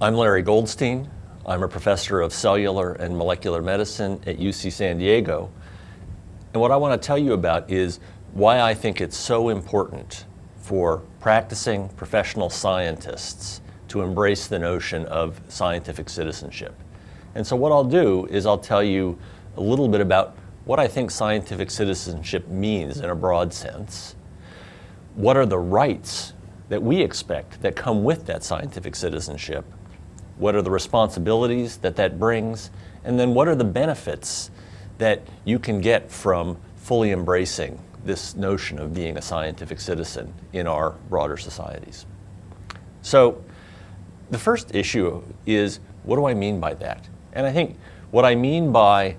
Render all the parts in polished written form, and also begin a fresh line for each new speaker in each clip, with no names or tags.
I'm Larry Goldstein. I'm a professor of cellular and molecular medicine at UC San Diego. And what I want to tell you about is why I think it's so important for practicing professional scientists to embrace the notion of scientific citizenship. And so what I'll do is I'll tell you a little bit about what I think scientific citizenship means in a broad sense. What are the rights that we expect that come with that scientific citizenship? What are the responsibilities that brings? And then what are the benefits that you can get from fully embracing this notion of being a scientific citizen in our broader societies? So the first issue is, what do I mean by that? And I think what I mean by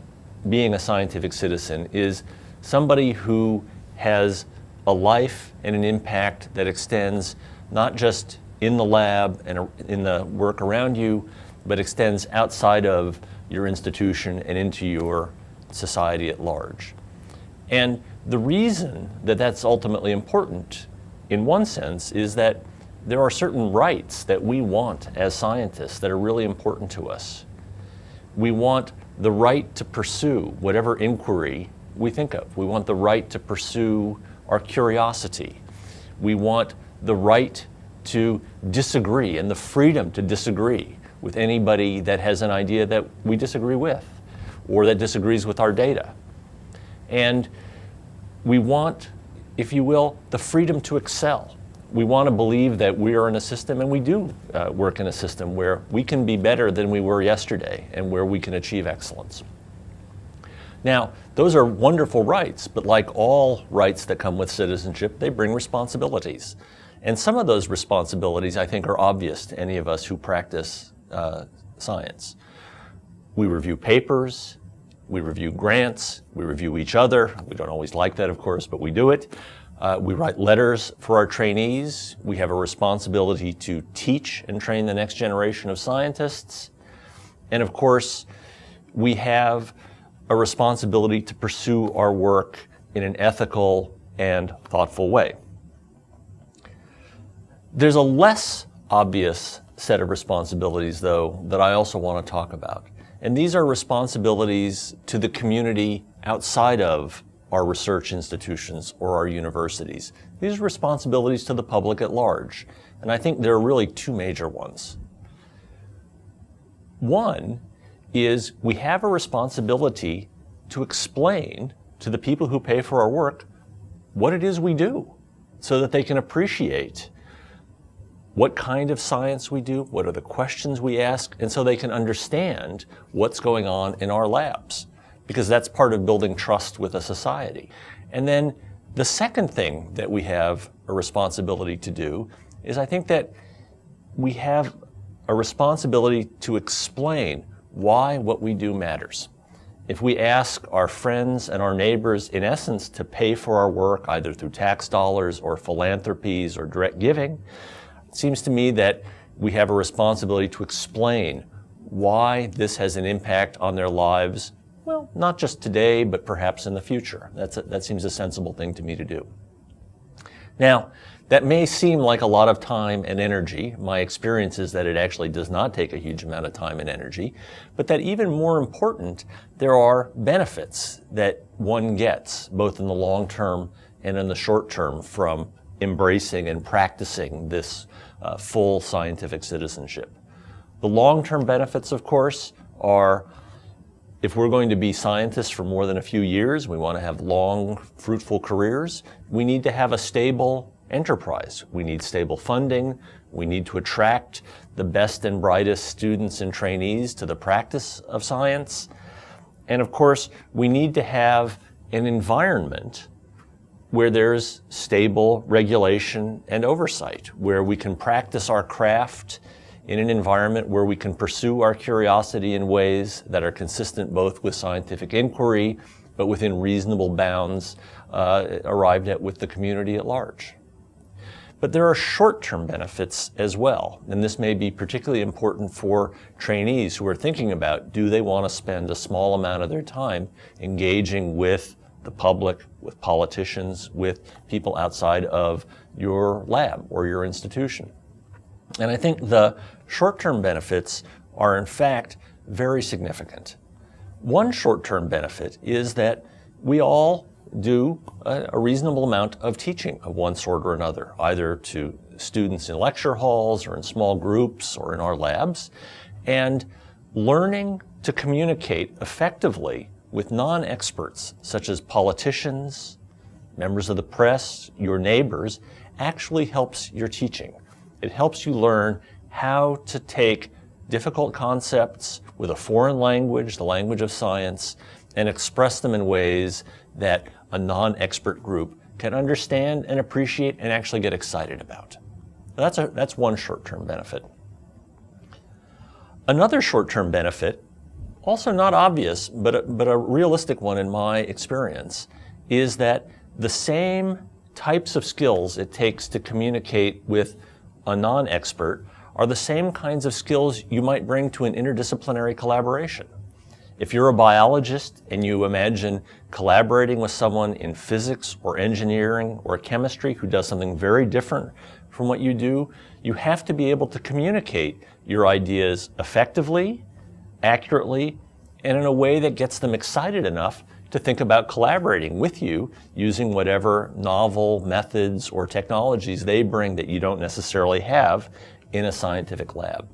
being a scientific citizen is somebody who has a life and an impact that extends not just in the lab and in the work around you, but extends outside of your institution and into your society at large. And the reason that that's ultimately important, in one sense, is that there are certain rights that we want as scientists that are really important to us. We want the right to pursue whatever inquiry we think of. We want the right to pursue our curiosity. We want the right to disagree and the freedom to disagree with anybody that has an idea that we disagree with or that disagrees with our data. And we want, if you will, the freedom to excel. We want to believe that we are in a system, and we do work in a system where we can be better than we were yesterday and where we can achieve excellence. Now, those are wonderful rights, but like all rights that come with citizenship, they bring responsibilities. And some of those responsibilities, I think, are obvious to any of us who practice science. We review papers, we review grants, we review each other. We don't always like that, of course, but we do it. We write letters for our trainees. We have a responsibility to teach and train the next generation of scientists. And of course, we have a responsibility to pursue our work in an ethical and thoughtful way. There's a less obvious set of responsibilities, though, that I also want to talk about. And these are responsibilities to the community outside of our research institutions or our universities. These are responsibilities to the public at large. And I think there are really two major ones. One is we have a responsibility to explain to the people who pay for our work what it is we do so that they can appreciate what kind of science we do, what are the questions we ask, and so they can understand what's going on in our labs, because that's part of building trust with a society. And then the second thing that we have a responsibility to do is I think that we have a responsibility to explain why what we do matters. If we ask our friends and our neighbors, in essence, to pay for our work, either through tax dollars or philanthropies or direct giving, it seems to me that we have a responsibility to explain why this has an impact on their lives, well, not just today, but perhaps in the future. That seems a sensible thing to me to do. Now, that may seem like a lot of time and energy. My experience is that it actually does not take a huge amount of time and energy, but that even more important, there are benefits that one gets, both in the long term and in the short term, from embracing and practicing this full scientific citizenship. The long-term benefits, of course, are if we're going to be scientists for more than a few years, we want to have long, fruitful careers, we need to have a stable enterprise. We need stable funding. We need to attract the best and brightest students and trainees to the practice of science. And of course, we need to have an environment where there's stable regulation and oversight, where we can practice our craft in an environment where we can pursue our curiosity in ways that are consistent both with scientific inquiry, but within reasonable bounds arrived at with the community at large. But there are short-term benefits as well, and this may be particularly important for trainees who are thinking about, do they want to spend a small amount of their time engaging with the public, with politicians, with people outside of your lab or your institution. And I think the short-term benefits are in fact very significant. One short-term benefit is that we all do a reasonable amount of teaching of one sort or another, either to students in lecture halls or in small groups or in our labs. And learning to communicate effectively with non-experts, such as politicians, members of the press, your neighbors, actually helps your teaching. It helps you learn how to take difficult concepts with a foreign language, the language of science, and express them in ways that a non-expert group can understand and appreciate and actually get excited about. That's one short-term benefit. Another short-term benefit, also not obvious, but a realistic one in my experience, is that the same types of skills it takes to communicate with a non-expert are the same kinds of skills you might bring to an interdisciplinary collaboration. If you're a biologist and you imagine collaborating with someone in physics or engineering or chemistry who does something very different from what you do, you have to be able to communicate your ideas effectively, accurately, and in a way that gets them excited enough to think about collaborating with you using whatever novel methods or technologies they bring that you don't necessarily have in a scientific lab.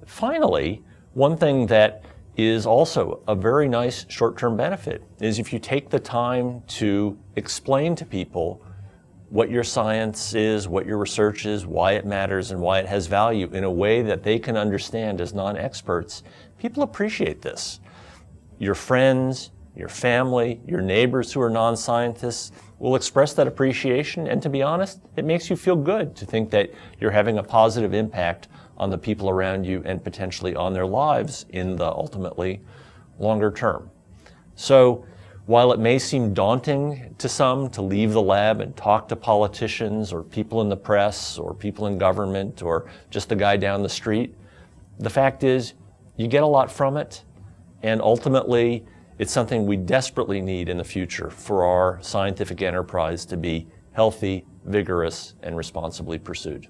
Finally, one thing that is also a very nice short-term benefit is if you take the time to explain to people what your science is, what your research is, why it matters, and why it has value in a way that they can understand as non-experts, people appreciate this. Your friends, your family, your neighbors who are non-scientists will express that appreciation, and to be honest, it makes you feel good to think that you're having a positive impact on the people around you and potentially on their lives in the ultimately longer term. So while it may seem daunting to some to leave the lab and talk to politicians or people in the press or people in government or just the guy down the street, the fact is you get a lot from it, and ultimately it's something we desperately need in the future for our scientific enterprise to be healthy, vigorous, and responsibly pursued.